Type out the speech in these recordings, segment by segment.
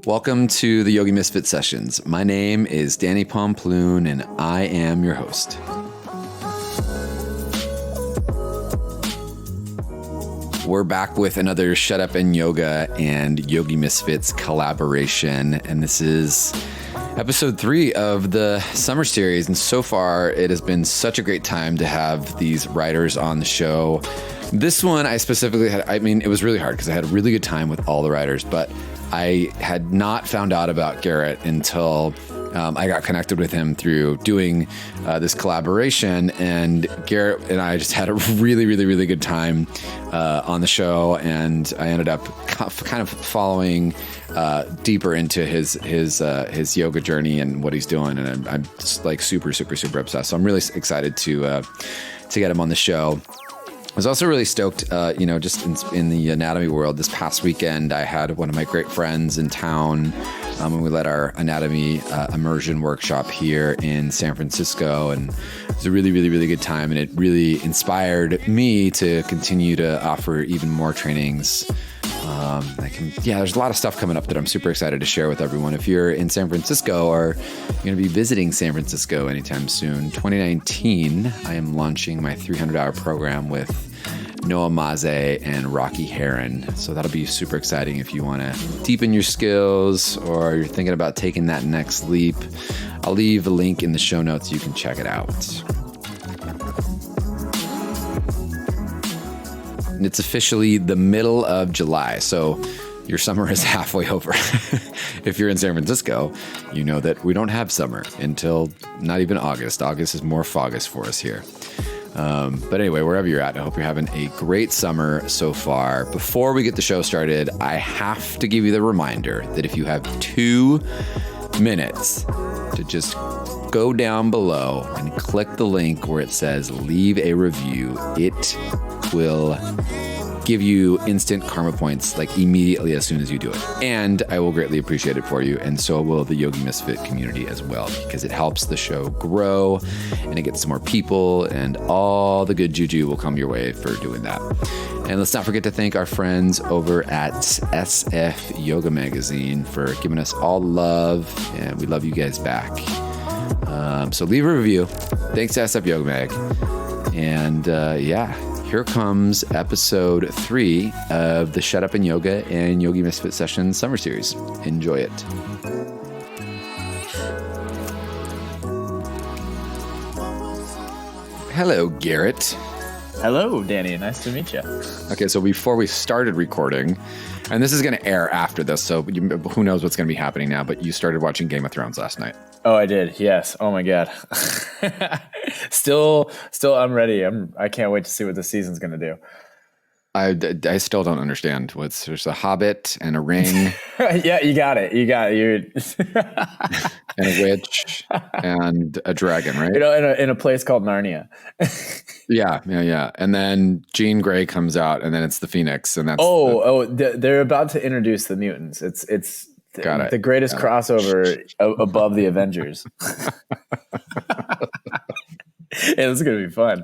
Welcome to the Yogi Misfit Sessions. My name is Danni Pomplun, and I am your host. We're back with another Shut Up and Yoga and Yogi Misfits collaboration, and this is episode 3 of the summer series. And so far, it has been such a great time to have these writers on the show. This one, I specifically had, it was really hard because I had a really good time with all the writers, but I had not found out about Garrett until I got connected with him through doing this collaboration, and Garrett and I just had a really, really, really good time on the show, and I ended up kind of following deeper into his yoga journey and what he's doing, and I'm just like super, super, super obsessed. So I'm really excited to get him on the show. I was also really stoked, just in the anatomy world. This past weekend, I had one of my great friends in town, and we led our anatomy immersion workshop here in San Francisco, and it was a really, really, really good time, and it really inspired me to continue to offer even more trainings. There's a lot of stuff coming up that I'm super excited to share with everyone. If you're in San Francisco or you're going to be visiting San Francisco anytime soon, 2019, I am launching my 300-hour program with Noah Maze and Rocky Heron. So that'll be super exciting if you want to deepen your skills or you're thinking about taking that next leap. I'll leave a link in the show notes so you can check it out. It's officially the middle of July, so your summer is halfway over. If you're in San Francisco, you know that we don't have summer until not even August. August is more foggus for us here. But anyway, wherever you're at, I hope you're having a great summer so far. Before we get the show started, I have to give you the reminder that if you have 2 minutes to just go down below and click the link where it says leave a review, it will give you instant karma points like immediately as soon as you do it. And I will greatly appreciate it for you. And so will the Yogi Misfit community as well, because it helps the show grow and it gets some more people and all the good juju will come your way for doing that. And let's not forget to thank our friends over at SF Yoga Magazine for giving us all the love, and we love you guys back. So leave a review. Thanks to SF Yoga Mag. And here comes episode 3 of the Shut Up and Yoga and Yogi Misfit Sessions summer series. Enjoy it. Hello, Garrett. Hello, Danny. Nice to meet you. Okay, so before we started recording, and this is going to air after this, so who knows what's going to be happening now, but you started watching Game of Thrones last night. Oh, I did. Yes. Oh my God. Still, I'm ready. I can't wait to see what the season's going to do. I still don't understand. There's a hobbit and a ring. Yeah, you got it. And a witch and a dragon, right? In a place called Narnia. Yeah. And then Jean Grey comes out, and then it's the Phoenix, and that's they're about to introduce the mutants. It's the greatest crossover above the Avengers. Yeah, it's gonna be fun.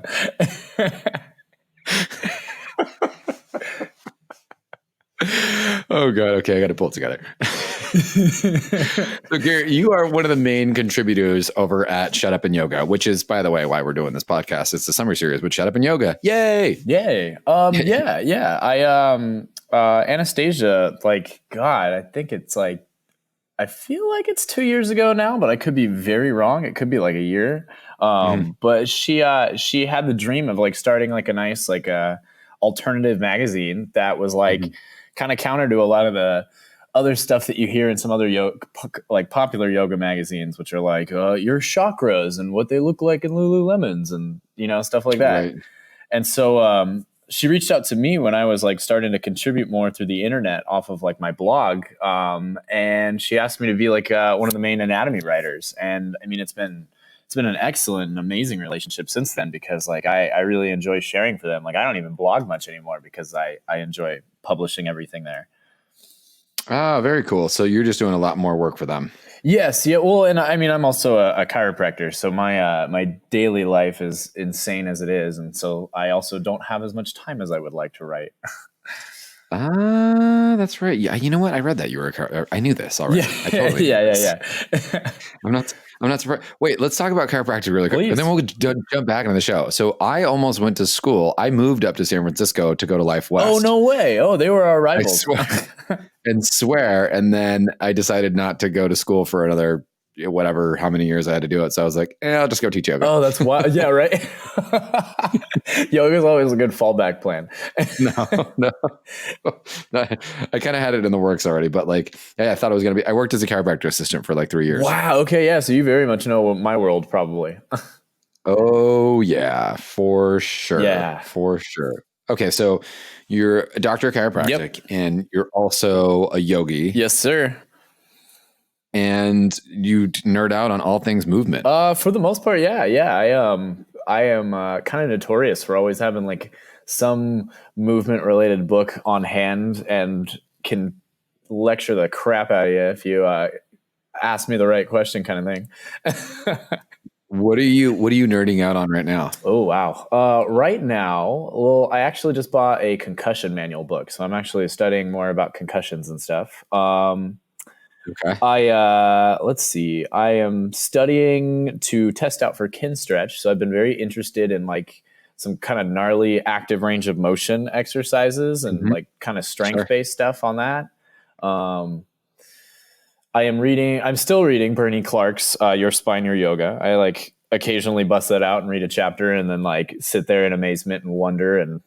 Oh God. Okay. I got to pull it together. So Garrett, you are one of the main contributors over at Shut Up and Yoga, which is, by the way, why we're doing this podcast. It's the summer series with Shut Up and Yoga. Yay. Yeah. Anastasia, God, I think it's I feel like it's 2 years ago now, but I could be very wrong. It could be like a year. But she had the dream of starting a nice alternative magazine that was kind of counter to a lot of the other stuff that you hear in some other popular yoga magazines, which are your chakras and what they look like in Lululemons and stuff like that. Right. And so she reached out to me when I was starting to contribute more through the internet off of my blog, and she asked me to be one of the main anatomy writers. And I mean, it's been an excellent and amazing relationship since then, because I really enjoy sharing for them. I don't even blog much anymore because I enjoy publishing everything there. Oh, very cool. So you're just doing a lot more work for them. Yes. Yeah. Well, and I mean, I'm also a chiropractor, so my daily life is insane as it is, and so I also don't have as much time as I would like to write. Ah, that's right. Yeah, you know what? I read that you were I knew this already. Yeah. I totally knew Yeah. this. Yeah. I'm not. I'm not surprised. Wait, let's talk about chiropractic really quick, and Please. then we'll jump back into the show. So I almost went to school. I moved up to San Francisco to go to Life West. Oh no way! Oh, they were our I rivals. swear, and then I decided not to go to school for another whatever how many years I had to do it. So I was like, I'll just go teach yoga. Oh, that's wild. Yeah, right. Yoga's always a good fallback plan. No. I kind of had it in the works already, but like, I thought it was going to be, I worked as a chiropractor assistant for like 3 years. Wow. Okay. Yeah. So you very much know my world, probably. Oh yeah, for sure. Yeah. For sure. Okay. So you're a doctor of chiropractic and you're also a yogi. Yes, sir. And you nerd out on all things movement. For the most part, yeah. I am kind of notorious for always having like some movement related book on hand and can lecture the crap out of you if you ask me the right question, kind of thing. What are you nerding out on right now? Oh, wow. Right now, well, I actually just bought a concussion manual book. So I'm actually studying more about concussions and stuff. Okay. Let's see. I am studying to test out for kin stretch. So I've been very interested in like some kind of gnarly active range of motion exercises and like kind of strength based stuff on that. I'm still reading Bernie Clark's Your Spine, Your Yoga. I like occasionally bust that out and read a chapter and then like sit there in amazement and wonder and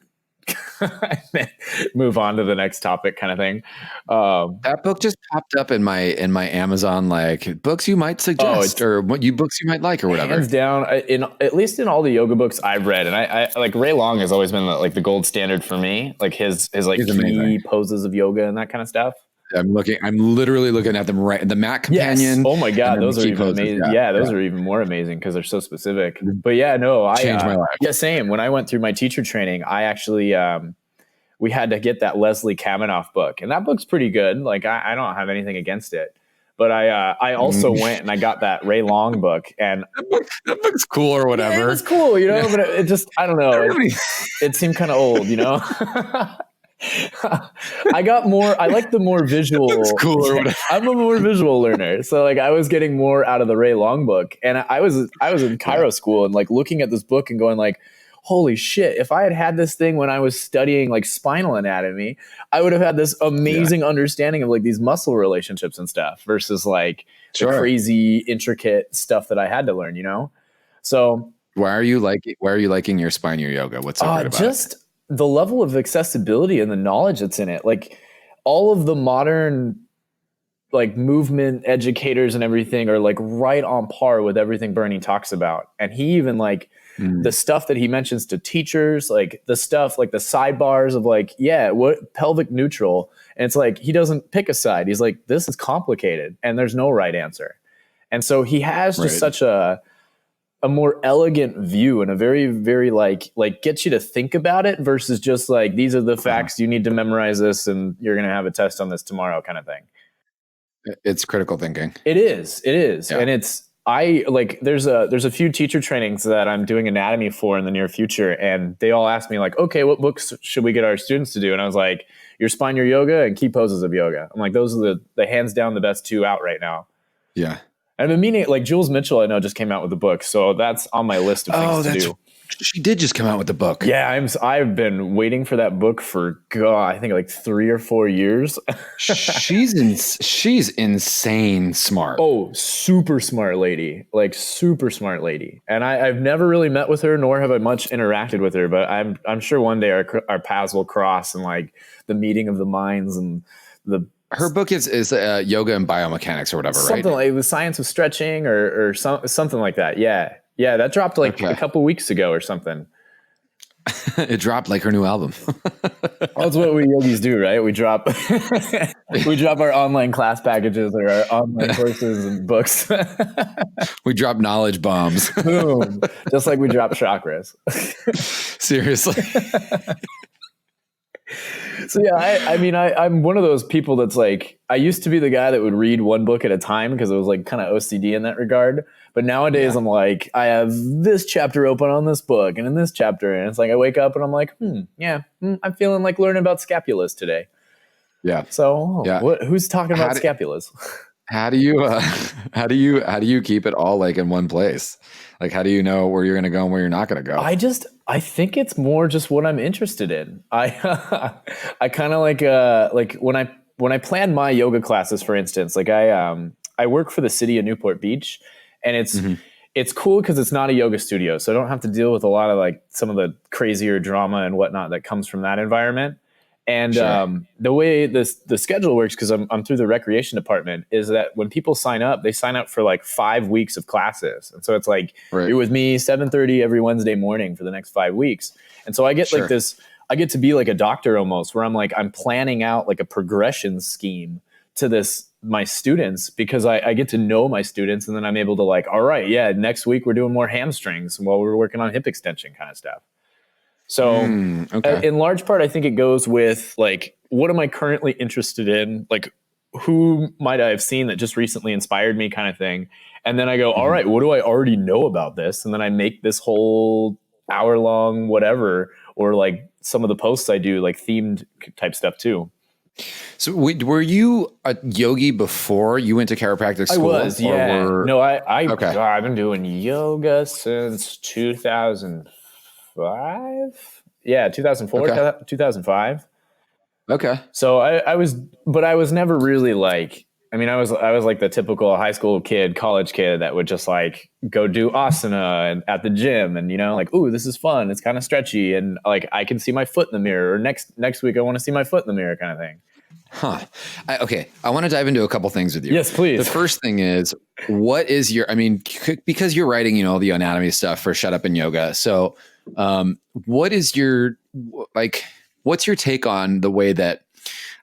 move on to the next topic, kind of thing. That book just popped up in my Amazon, like books you might suggest or what books you might like or whatever. Hands down, at least in all the yoga books I've read, and I like Ray Long has always been like the gold standard for me, like his like key amazing poses of yoga and that kind of stuff. I'm literally looking at them right. The mat companion. Yes. Oh my God. Those are even amazing. Yeah, those are even more amazing because they're so specific. But yeah, no, I changed my life. Yeah, same. When I went through my teacher training, I actually, we had to get that Leslie Kaminoff book, and that book's pretty good. Like I don't have anything against it, but I also went and I got that Ray Long book, and that book's cool or whatever. Yeah, it was cool, you know, but it just, I don't know. It seemed kind of old, you know? I like the more visual. Cool or whatever. I'm a more visual learner. So like I was getting more out of the Ray Long book. And I was in chiro school and like looking at this book and going like, holy shit, if I had this thing when I was studying like spinal anatomy, I would have had this amazing understanding of like these muscle relationships and stuff versus like the crazy intricate stuff that I had to learn, you know? So why are you liking Your Spine, Your Yoga? What's so good about it? The level of accessibility and the knowledge that's in it. Like all of the modern like movement educators and everything are like right on par with everything Bernie talks about. And he even like the stuff that he mentions to teachers, like the stuff, like the sidebars of like, what pelvic neutral. And it's like, he doesn't pick a side. He's like, this is complicated and there's no right answer. And so he has just such a more elegant view and a very, very like gets you to think about it versus just like, these are the facts, you need to memorize this and you're going to have a test on this tomorrow kind of thing. It's critical thinking. It is. Yeah. And there's a few teacher trainings that I'm doing anatomy for in the near future. And they all ask me like, okay, what books should we get our students to do? And I was like, Your Spine, Your Yoga and Key Poses of Yoga. I'm like, those are the hands down the best two out right now. Yeah. I've been meaning, like Jules Mitchell, I know just came out with a book, so that's on my list of things to do. She did just come out with the book. Yeah, I've been waiting for that book for I think like 3 or 4 years. She's insane smart. Oh, super smart lady, like super smart lady. And I've never really met with her, nor have I much interacted with her. But I'm sure one day our paths will cross and like the meeting of the minds and the. Her book is yoga and biomechanics or whatever, something right? Like the science of stretching or something like that. Yeah. Yeah. That dropped like a couple weeks ago or something. It dropped like her new album. That's what we yogis do, right? We drop our online class packages or our online courses and books. We drop knowledge bombs. Boom. Just like we drop chakras. Seriously. So yeah, I'm one of those people that's like, I used to be the guy that would read one book at a time because it was like kind of OCD in that regard. But nowadays I'm like, I have this chapter open on this book and in this chapter. And it's like, I wake up and I'm like, I'm feeling like learning about scapulas today. Yeah. So who's talking about scapulas? How do you keep it all like in one place? Like, how do you know where you're going to go and where you're not going to go? I think it's more just what I'm interested in. I kind of like when I plan my yoga classes, for instance, like I work for the city of Newport Beach, and it's cool because it's not a yoga studio. So I don't have to deal with a lot of like some of the crazier drama and whatnot that comes from that environment. And the way the schedule works, because I'm through the recreation department, is that when people sign up, they sign up for like 5 weeks of classes. And so it's like, you're with me 7:30 every Wednesday morning for the next 5 weeks. And so I get like this, I get to be like a doctor almost, where I'm planning out like a progression scheme to my students, because I get to know my students, and then I'm able to like, all right, next week we're doing more hamstrings while we're working on hip extension kind of stuff. So in large part, I think it goes with like, what am I currently interested in? Like, who might I have seen that just recently inspired me kind of thing? And then I go, all right, what do I already know about this? And then I make this whole hour long whatever, or like some of the posts I do, like themed type stuff too. So were you a yogi before you went to chiropractic school? I was, yeah. No, I've been doing yoga since 2005. Yeah, 2004, 2005. Okay. So I was never really like, I was like the typical high school kid, college kid that would just like go do asana at the gym, and like, ooh, this is fun. It's kind of stretchy, and like I can see my foot in the mirror. Or next week I want to see my foot in the mirror, kind of thing. Huh. Okay. I want to dive into a couple things with you. Yes, please. The first thing is, what is your, because you're writing, the anatomy stuff for Shut Up and Yoga. So, what is your, what's your take on the way that,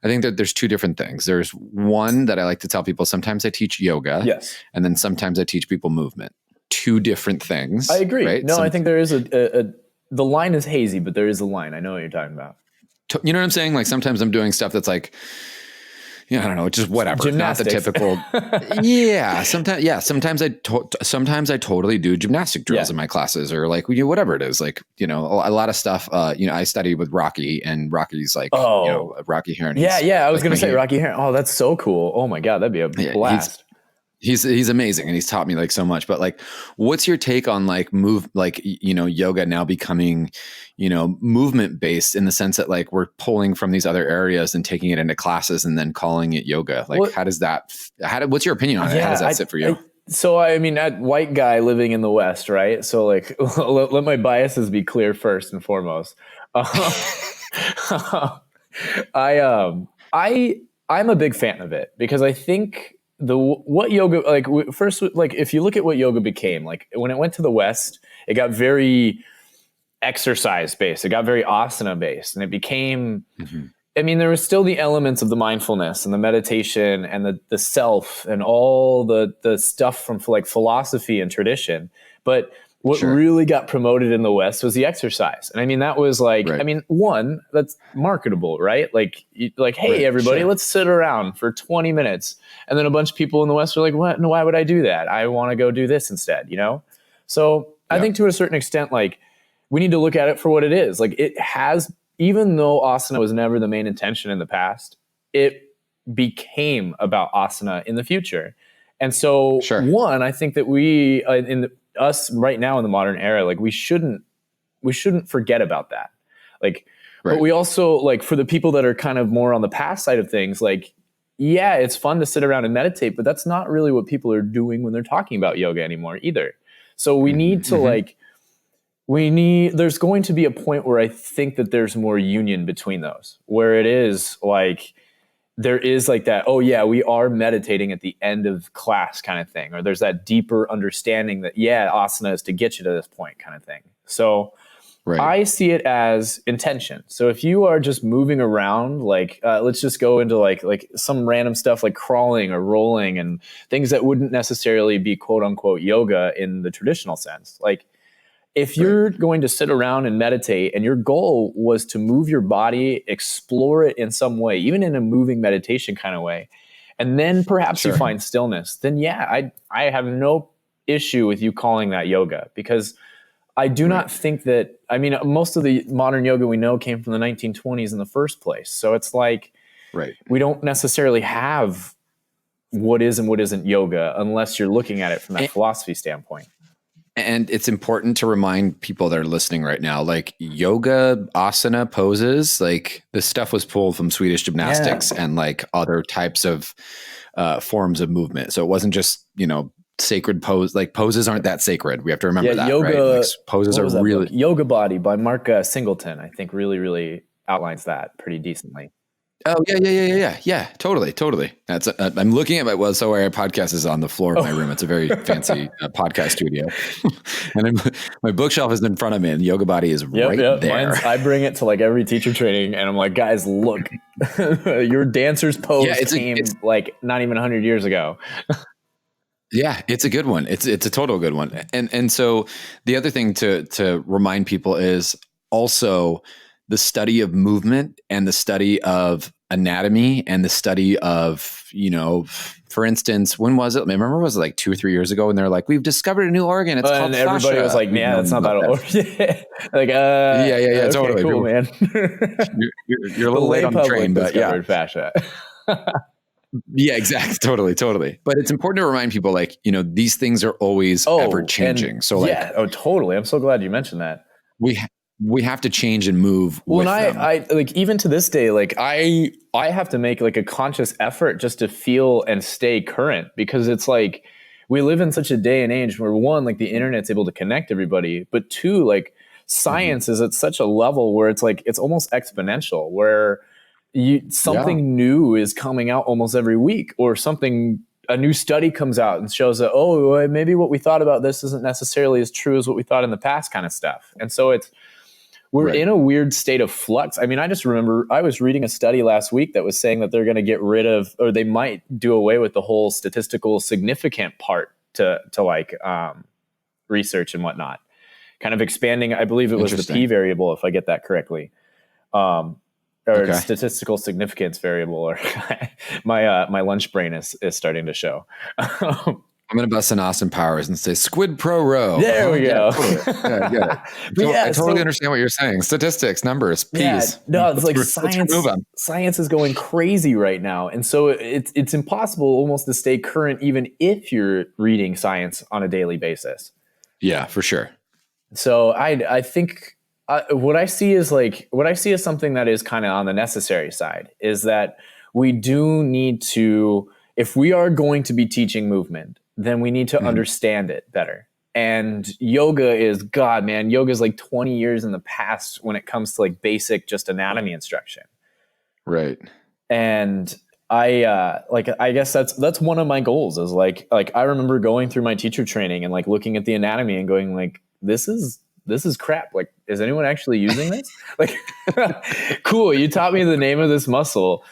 I think that there's two different things. There's one that I like to tell people, sometimes I teach yoga. Yes. And then sometimes I teach people movement. Two different things. I agree. Right? No, I think there is the line is hazy, but there is a line. I know what you're talking about. You know what I'm saying? Like sometimes I'm doing stuff that's like, I don't know, just whatever. Gymnastics. Not the typical. Yeah. Sometimes I totally do gymnastic drills in my classes, or like, whatever it is. Like, a lot of stuff, I studied with Rocky, and Rocky's like, Rocky Heron. Yeah. I was going to say Rocky Heron. Oh, that's so cool. Oh my God. That'd be a blast. He's amazing, and he's taught me like so much. But like, what's your take on like yoga now becoming, movement based, in the sense that like we're pulling from these other areas and taking it into classes and then calling it yoga? Like, what's your opinion on it? How does that sit for you? That white guy living in the West, right? So like, let my biases be clear first and foremost. I'm a big fan of it, because I think what yoga, like first, like if you look at what yoga became, like when it went to the West, it got very exercise based. It got very asana based, and it became, there was still the elements of the mindfulness and the meditation and the self and all the stuff from like philosophy and tradition. But what really got promoted in the West was the exercise. And that was like, one, that's marketable, right? Like, hey, everybody, let's sit around for 20 minutes. And then a bunch of people in the West are like, what? No, why would I do that? I want to go do this instead, So I think to a certain extent, like, we need to look at it for what it is. Like, it has, even though asana was never the main intention in the past, it became about asana in the future. And so one, I think that we, us right now in the modern era, like we shouldn't forget about that. Like, but we also, like, for the people that are kind of more on the past side of things, like, yeah, it's fun to sit around and meditate, but that's not really what people are doing when they're talking about yoga anymore either. So we need to there's going to be a point where I think that there's more union between those, where it is like, there is like that, oh yeah, we are meditating at the end of class kind of thing. Or there's that deeper understanding that, asana is to get you to this point kind of thing. So I see it as intention. So if you are just moving around, like, let's just go into like some random stuff like crawling or rolling and things that wouldn't necessarily be quote unquote yoga in the traditional sense. Like, if you're going to sit around and meditate and your goal was to move your body, explore it in some way, even in a moving meditation kind of way, and then perhaps you find stillness, then yeah, I have no issue with you calling that yoga, because I do not think that, I mean, most of the modern yoga we know came from the 1920s in the first place. So it's like, we don't necessarily have what is and what isn't yoga unless you're looking at it from that philosophy standpoint. And it's important to remind people that are listening right now, like yoga, asana poses, like this stuff was pulled from Swedish gymnastics and like other types of forms of movement. So it wasn't just, you know, sacred pose. Like poses aren't that sacred. We have to remember that, yoga, right? Like poses are really book? Yoga Body by Mark Singleton, I think really outlines that pretty decently. Oh yeah. Totally. That's I'm looking at so our podcast is on the floor of my room. It's a very fancy podcast studio, and my bookshelf is in front of me, and Yoga Body is right there. I bring it to like every teacher training, and I'm like, guys, look, your dancer's pose came like not even 100 years ago. Yeah, it's a good one. It's a total good one. And so the other thing to remind people is also the study of movement and the study of anatomy and the study of, you know, for instance, when was it? I remember it was like 2 or 3 years ago, and they're like, we've discovered a new organ. It's called fascia. And everybody was like, yeah, that's not that organ. Like, yeah, totally. Cool, man. you're a little late on the train, but yeah. Fascia. Yeah, exactly. Totally. But it's important to remind people, like, you know, these things are always ever changing. So like, totally. I'm so glad you mentioned that. We have to change and move. Well, and I like, even to this day, like I have to make like a conscious effort just to feel and stay current, because it's like, we live in such a day and age where, one, like the internet's able to connect everybody, but two, like science is at such a level where it's like, it's almost exponential, where something new is coming out almost every week, or a new study comes out and shows that, maybe what we thought about this isn't necessarily as true as what we thought in the past, kind of stuff. And so we're in a weird state of flux. I mean, I just remember I was reading a study last week that was saying that they're going to get rid of, or they might do away with the whole statistical significant part to like research and whatnot, kind of expanding. I believe it was the P variable, if I get that correctly. Statistical significance variable, or my lunch brain is starting to show. I'm going to bust in Austin Powers and say squid pro row. There we go. I totally understand what you're saying. Statistics, numbers, P's. Yeah, no, it's like science is going crazy right now. And so it's impossible almost to stay current, even if you're reading science on a daily basis. Yeah, for sure. So I think what I see is something that is kind of on the necessary side, is that we do need to, if we are going to be teaching movement, then we need to understand it better. And yoga is, yoga is like 20 years in the past when it comes to like basic just anatomy instruction. Right. And I guess that's one of my goals, is like I remember going through my teacher training and like looking at the anatomy and going like, this is crap. Like, is anyone actually using this? Like, cool. You taught me the name of this muscle.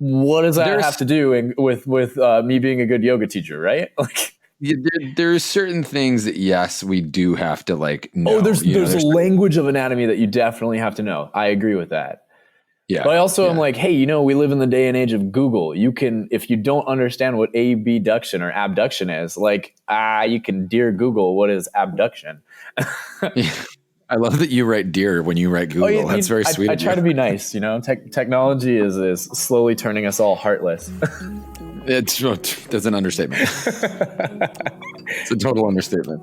What does that have to do with me being a good yoga teacher, right? Like, there's certain things that, yes, we do have to like know. There's a language of anatomy that you definitely have to know. I agree with that. Yeah. But I also am like, hey, we live in the day and age of Google. You can, if you don't understand what abduction or abduction is, like, you can dear Google, what is abduction? I love that you write dear when you write Google. That's very sweet. I try to be nice, technology is slowly turning us all heartless. That's an understatement. It's a total understatement.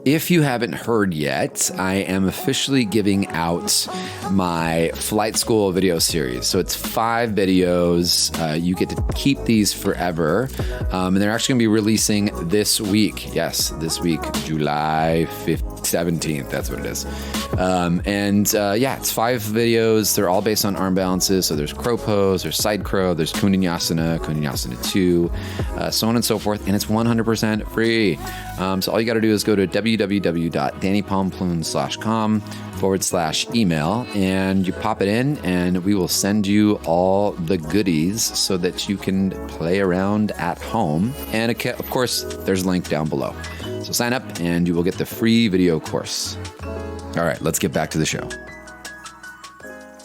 If you haven't heard yet, I am officially giving out my flight school video series. So it's 5 videos. You get to keep these forever. And they're actually going to be releasing this week. Yes, this week, July 17th. That's what it is. It's 5 videos. They're all based on arm balances. So there's crow pose, there's side crow, there's Kundanyasana 2, so on and so forth. And it's 100% free. So all you got to do is go to www.dannipomplun.com/email, and you pop it in, and we will send you all the goodies so that you can play around at home. And of course, there's a link down below. So So sign up and you will get the free video course. All right, let's get back to the show.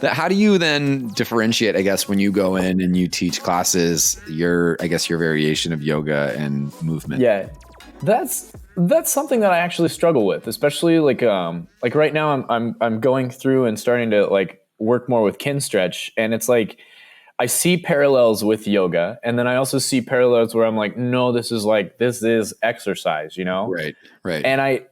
How do you then differentiate, I guess, when you go in and you teach classes, your variation of yoga and movement? Yeah, that's something that I actually struggle with, especially like right now I'm going through and starting to like work more with kin stretch, and it's like I see parallels with yoga, and then I also see parallels where I'm like, no, this is exercise, you know? Right. And I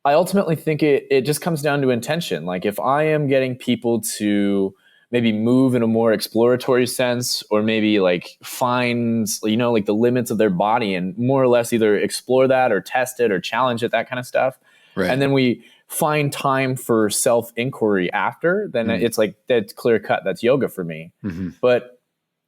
ultimately think it just comes down to intention. Like if I am getting people to maybe move in a more exploratory sense, or maybe like find, you know, like the limits of their body and more or less either explore that or test it or challenge it, that kind of stuff. Right. And then we find time for self-inquiry after, then it's like, that's clear cut. That's yoga for me. Mm-hmm. But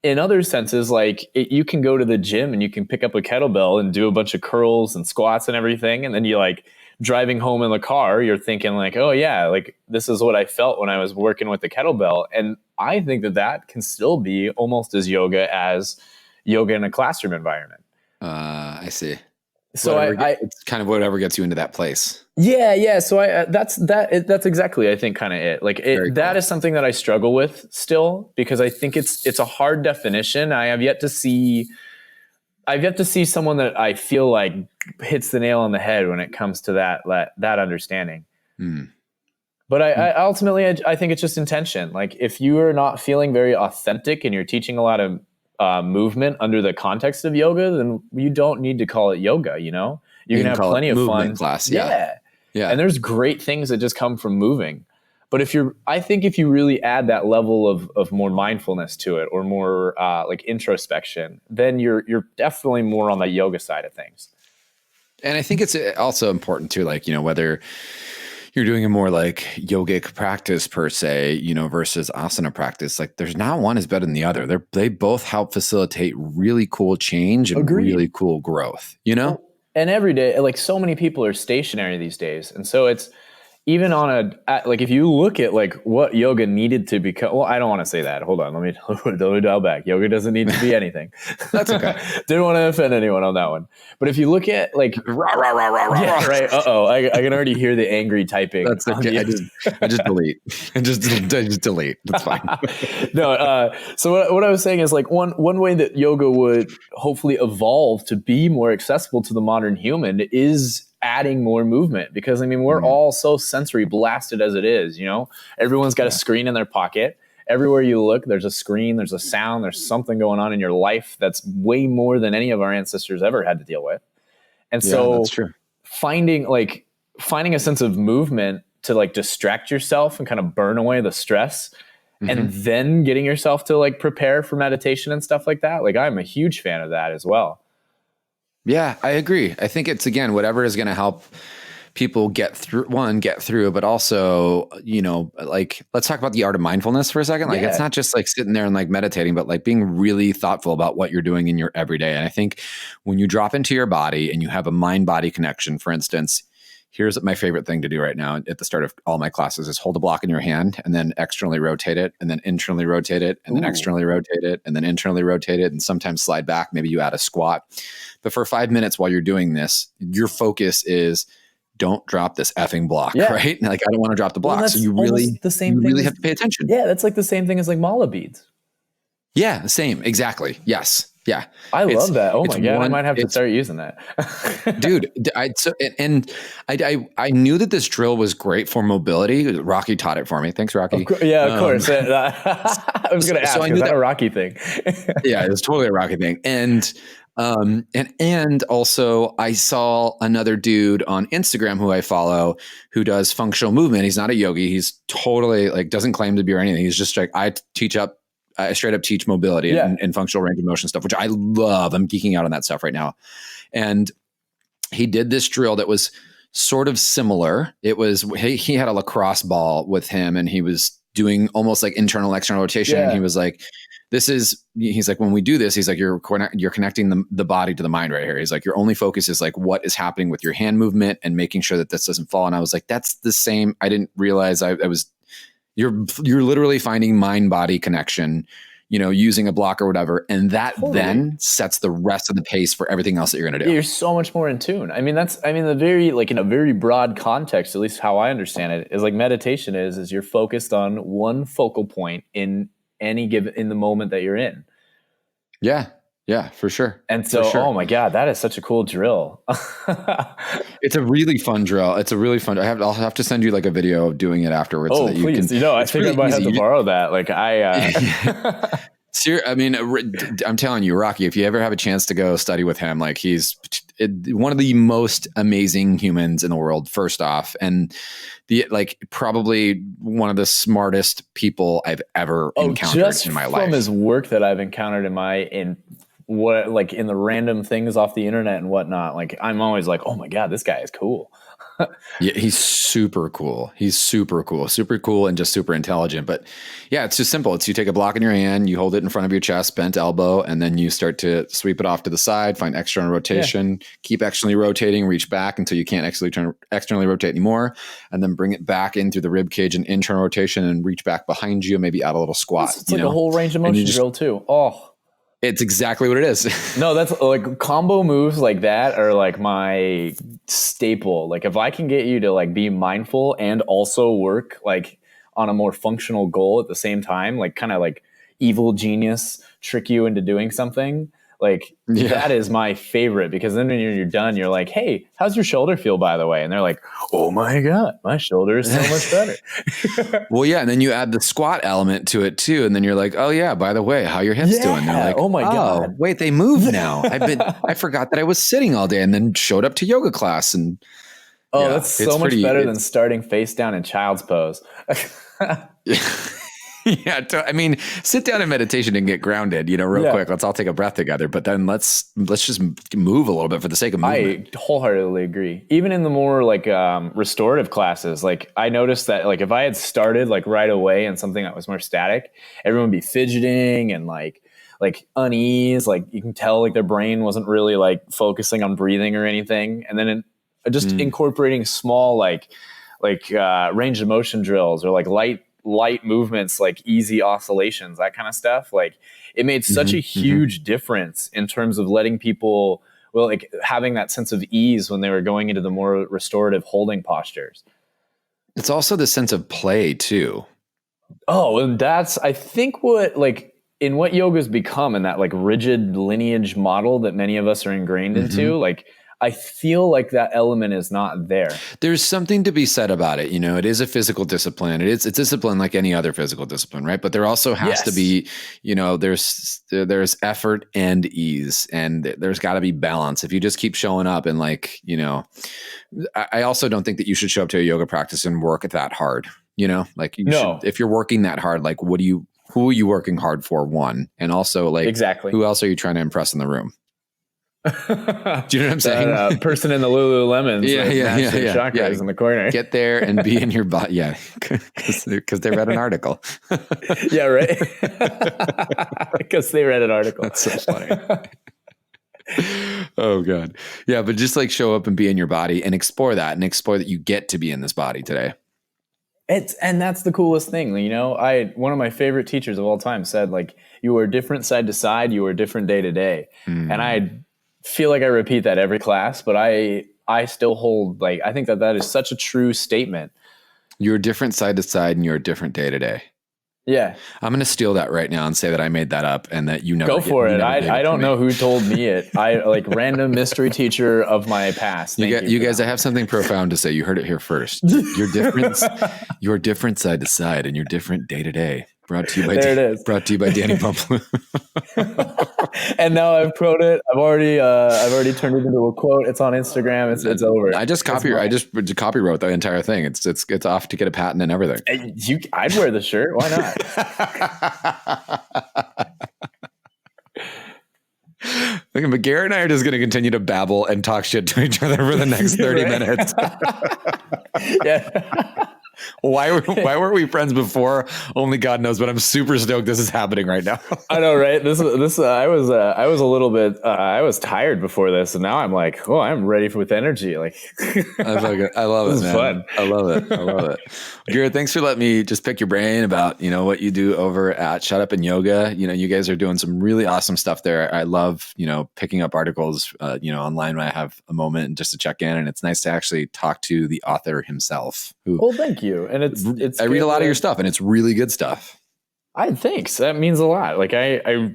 in other senses, like you can go to the gym and you can pick up a kettlebell and do a bunch of curls and squats and everything. And then you like driving home in the car, you're thinking like, oh yeah, like this is what I felt when I was working with the kettlebell. And I think that can still be almost as yoga as yoga in a classroom environment. I see. So it's kind of whatever gets you into that place. Yeah. So that's exactly, I think, kind of it. Like that is something that I struggle with still, because I think it's a hard definition. I've yet to see someone that I feel like hits the nail on the head when it comes to that understanding. But I ultimately think it's just intention. Like if you are not feeling very authentic and you're teaching a lot of movement under the context of yoga, then you don't need to call it yoga. You know, you can have plenty of fun class. Yeah. And there's great things that just come from moving. But I think if you really add that level of more mindfulness to it, or more like introspection, then you're definitely more on the yoga side of things. And I think it's also important too, like, you know, whether you're doing a more like yogic practice per se, you know, versus asana practice, like there's not one is better than the other. They both help facilitate really cool change and really cool growth, you know? And every day, like so many people are stationary these days. And so it's even on like if you look at like what yoga needed to become, well, I don't want to say that. Hold on. Let me dial back. Yoga doesn't need to be anything. That's okay. Didn't want to offend anyone on that one. But if you look at like, yeah, right. I can already hear the angry typing. That's okay. I just delete. I just delete. That's fine. No. So what I was saying is like one way that yoga would hopefully evolve to be more accessible to the modern human is adding more movement, because I mean we're all so sensory blasted as it is, you know. Everyone's got a screen in their pocket. Everywhere you look, there's a screen, there's a sound, there's something going on in your life that's way more than any of our ancestors ever had to deal with. And so that's true. finding a sense of movement to like distract yourself and kind of burn away the stress, and then getting yourself to like prepare for meditation and stuff like that. Like I'm a huge fan of that as well. Yeah, I agree. I think it's, again, whatever is going to help people get through, but also, you know, like, let's talk about the art of mindfulness for a second. Like, it's not just like sitting there and like meditating, but like being really thoughtful about what you're doing in your everyday. And I think when you drop into your body and you have a mind-body connection, for instance, here's my favorite thing to do right now at the start of all my classes is hold a block in your hand and then externally rotate it and then internally rotate it and then externally rotate it and then internally rotate it and sometimes slide back. Maybe you add a squat. But for 5 minutes while you're doing this, your focus is don't drop this effing block, right? Like, I don't want to drop the block. Well, so you really have to pay attention. Yeah, that's like the same thing as like mala beads. Yeah, same. Exactly. Yes. Yeah. I love that. Oh my God. I might have to start using that. Dude, I knew that this drill was great for mobility. Rocky taught it for me. Thanks, Rocky. Of course. I was going to ask, is that a Rocky thing? Yeah, it was totally a Rocky thing. And also I saw another dude on Instagram who I follow who does functional movement. He's not a yogi. He's totally like, doesn't claim to be or anything. He's just like, I straight up teach mobility and functional range of motion stuff, which I love. I'm geeking out on that stuff right now. And he did this drill that was sort of similar. It was, he had a lacrosse ball with him and he was doing almost like internal, external rotation. And he was like, he's like, when we do this, he's like, you're connecting the body to the mind right here. He's like, your only focus is like what is happening with your hand movement and making sure that this doesn't fall. And I was like, that's the same. I didn't realize you're literally finding mind body connection using a block or whatever. And that Totally. then sets the rest of the pace for everything else that you're going to do. You're so much more in tune. I mean, the very, like, in a very broad context, at least how I understand it, is like meditation is you're focused on one focal point in the moment that you're in. Yeah. Yeah, for sure. And so, oh my God, that is such a cool drill. It's a really fun drill. It's a really fun. I'll have to send you like a video of doing it afterwards. Oh, so that please. You can, I think I might have to borrow that. Like I mean, I'm telling you, Rocky, if you ever have a chance to go study with him, like he's one of the most amazing humans in the world, first off, and probably one of the smartest people I've ever encountered in my life. From his work that I've encountered in the random things off the internet and whatnot, like I'm always like, oh my God, this guy is cool. Yeah, he's super cool. Super cool and just super intelligent. But yeah, it's just simple. It's you take a block in your hand, you hold it in front of your chest, bent elbow, and then you start to sweep it off to the side, find external rotation, keep externally rotating, reach back until you can't externally rotate anymore, and then bring it back in through the rib cage and internal rotation and reach back behind you, maybe add a little squat. It's like a whole range of motion drill too. Oh. It's exactly what it is. No, that's like combo moves like that are like my staple. Like if I can get you to like be mindful and also work like on a more functional goal at the same time, like kind of like evil genius trick you into doing something. Like that is my favorite, because then when you're done, you're like, hey, how's your shoulder feel, by the way? And they're like, oh my God, my shoulder is so much better. Well, yeah. And then you add the squat element to it too. And then you're like, oh yeah, by the way, how your hips doing? They're like, oh my God, wait, they move now. I forgot that I was sitting all day and then showed up to yoga class. And that's so much better than starting face down in child's pose. Yeah, I mean, sit down in meditation and get grounded, real quick. Let's all take a breath together, but then let's just move a little bit for the sake of movement. I wholeheartedly agree. Even in the more like restorative classes, like I noticed that like if I had started like right away in something that was more static, everyone would be fidgeting and like unease. Like you can tell like their brain wasn't really like focusing on breathing or anything. And then just incorporating small like range of motion drills or like light movements, like easy oscillations, that kind of stuff. Like it made such a huge difference in terms of letting people, like having that sense of ease when they were going into the more restorative holding postures. It's also the sense of play too. Oh, and that's, I think what yoga's become in that like rigid lineage model that many of us are ingrained into, like I feel like that element is not there. There's something to be said about it. It is a physical discipline. It's discipline like any other physical discipline, right? But there also has to be, there's effort and ease, and there's got to be balance. If you just keep showing up and I also don't think that you should show up to a yoga practice and work that hard. Like you should, if you're working that hard, like who are you working hard for? One, and also like exactly who else are you trying to impress in the room? Do you know what I'm saying? Person in the Lululemons. Chakras in the corner. Get there and be in your body. Yeah, because they read an article. Yeah, right. Because they read an article. That's so funny. Oh God, yeah. But just like show up and be in your body and explore that you get to be in this body today. And that's the coolest thing. One of my favorite teachers of all time said, like, you are different side to side, you are different day to day. And I feel like I repeat that every class, but I still hold, like, I think that is such a true statement. You're different side to side and you're different day to day. Yeah. I'm going to steal that right now and say that I made that up and that go for it. I don't know who told me it. I like random mystery teacher of my past. You guys, I have something profound to say. You heard it here first. You're different side to side and you're different day to day. Brought to you by Danni Pomplun. And now I've quoted it. I've already turned it into a quote. It's on Instagram. It's over. I just copywrote the entire thing. It's off to get a patent and everything. I'd wear the shirt. Why not? But Garrett and I are just going to continue to babble and talk shit to each other for the next 30 minutes. Yeah. Why weren't we friends before? Only God knows, but I'm super stoked this is happening right now. I know, right? This I was a little bit I was tired before this, and now I'm like, oh, I'm ready with energy. Like, I love it, man. Fun. I love it. Garrett, thanks for letting me just pick your brain about, what you do over at Shut Up and Yoga. You guys are doing some really awesome stuff there. I love, picking up articles, online when I have a moment just to check in, and it's nice to actually talk to the author himself. Well, thank you. And it's I read a lot of your stuff, and it's really good stuff. Thanks. That means a lot. Like a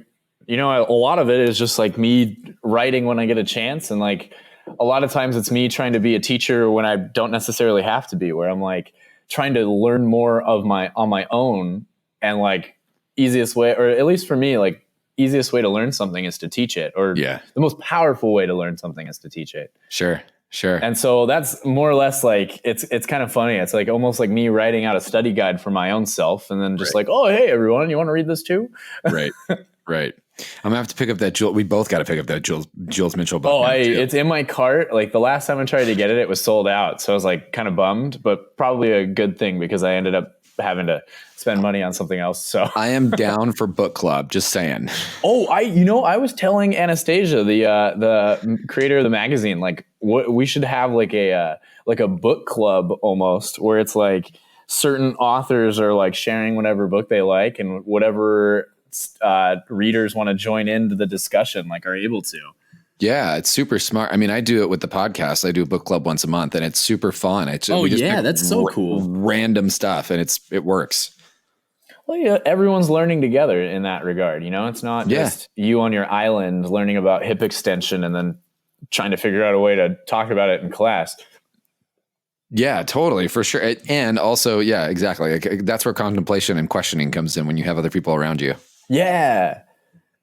lot of it is just like me writing when I get a chance. And like a lot of times it's me trying to be a teacher when I don't necessarily have to be, where I'm like trying to learn more on my own, and like easiest way, or at least for me, like easiest way to learn something is to teach it, or the most powerful way to learn something is to teach it. Sure. And so that's more or less like, it's kind of funny. It's like almost like me writing out a study guide for my own self, and then just like, oh, hey, everyone, you want to read this too? Right. I'm gonna have to pick up that Jules. We both got to pick up that Jules Mitchell book. Oh, it's in my cart. Like the last time I tried to get it, it was sold out. So I was like kind of bummed, but probably a good thing because I ended up having to spend money on something else. So I am down for book club. Just saying. Oh, I was telling Anastasia, the creator of the magazine, like we should have like a book club almost, where it's like certain authors are like sharing whatever book they like, and whatever readers want to join into the discussion like are able to. Yeah, it's super smart. I mean, I do it with the podcast. I do a book club once a month, and it's super fun. That's so cool. Random stuff, and it works. Well, yeah, everyone's learning together in that regard. It's not just you on your island learning about hip extension and then trying to figure out a way to talk about it in class. Yeah, totally, for sure. And also, yeah, exactly. Like, that's where contemplation and questioning comes in when you have other people around you. Yeah.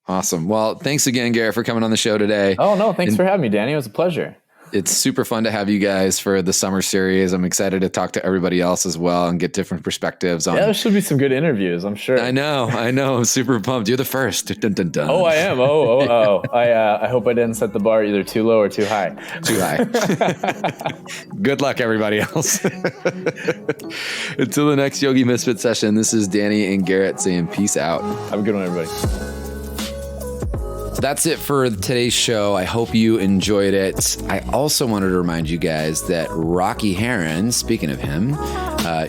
Awesome. Well, thanks again, Garrett, for coming on the show today. Oh, no, thanks for having me, Danny. It was a pleasure. It's super fun to have you guys for the summer series. I'm excited to talk to everybody else as well and get different perspectives on. Yeah, there should be some good interviews, I'm sure. I know. I'm super pumped. You're the first. Dun, dun, dun. Oh, I am. Oh. I hope I didn't set the bar either too low or too high. Too high. Good luck, everybody else. Until the next Yogi Misfit session, this is Danny and Garrett saying peace out. Have a good one, everybody. So that's it for today's show. I hope you enjoyed it. I also wanted to remind you guys that Rocky Heron, speaking of him,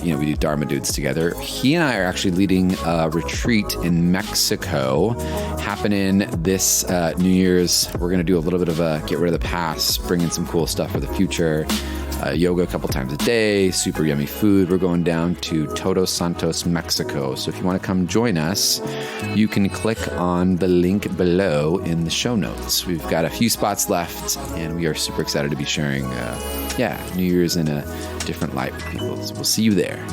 we do Dharma Dudes together. He and I are actually leading a retreat in Mexico happening this New Year's. We're going to do a little bit of a get rid of the past, bring in some cool stuff for the future. Yoga a couple times a day, super yummy food. We're going down to Todos Santos, Mexico. So if you want to come join us, you can click on the link below in the show notes. We've got a few spots left, and we are super excited to be sharing, New Year's in a different light with people. So we'll see you there.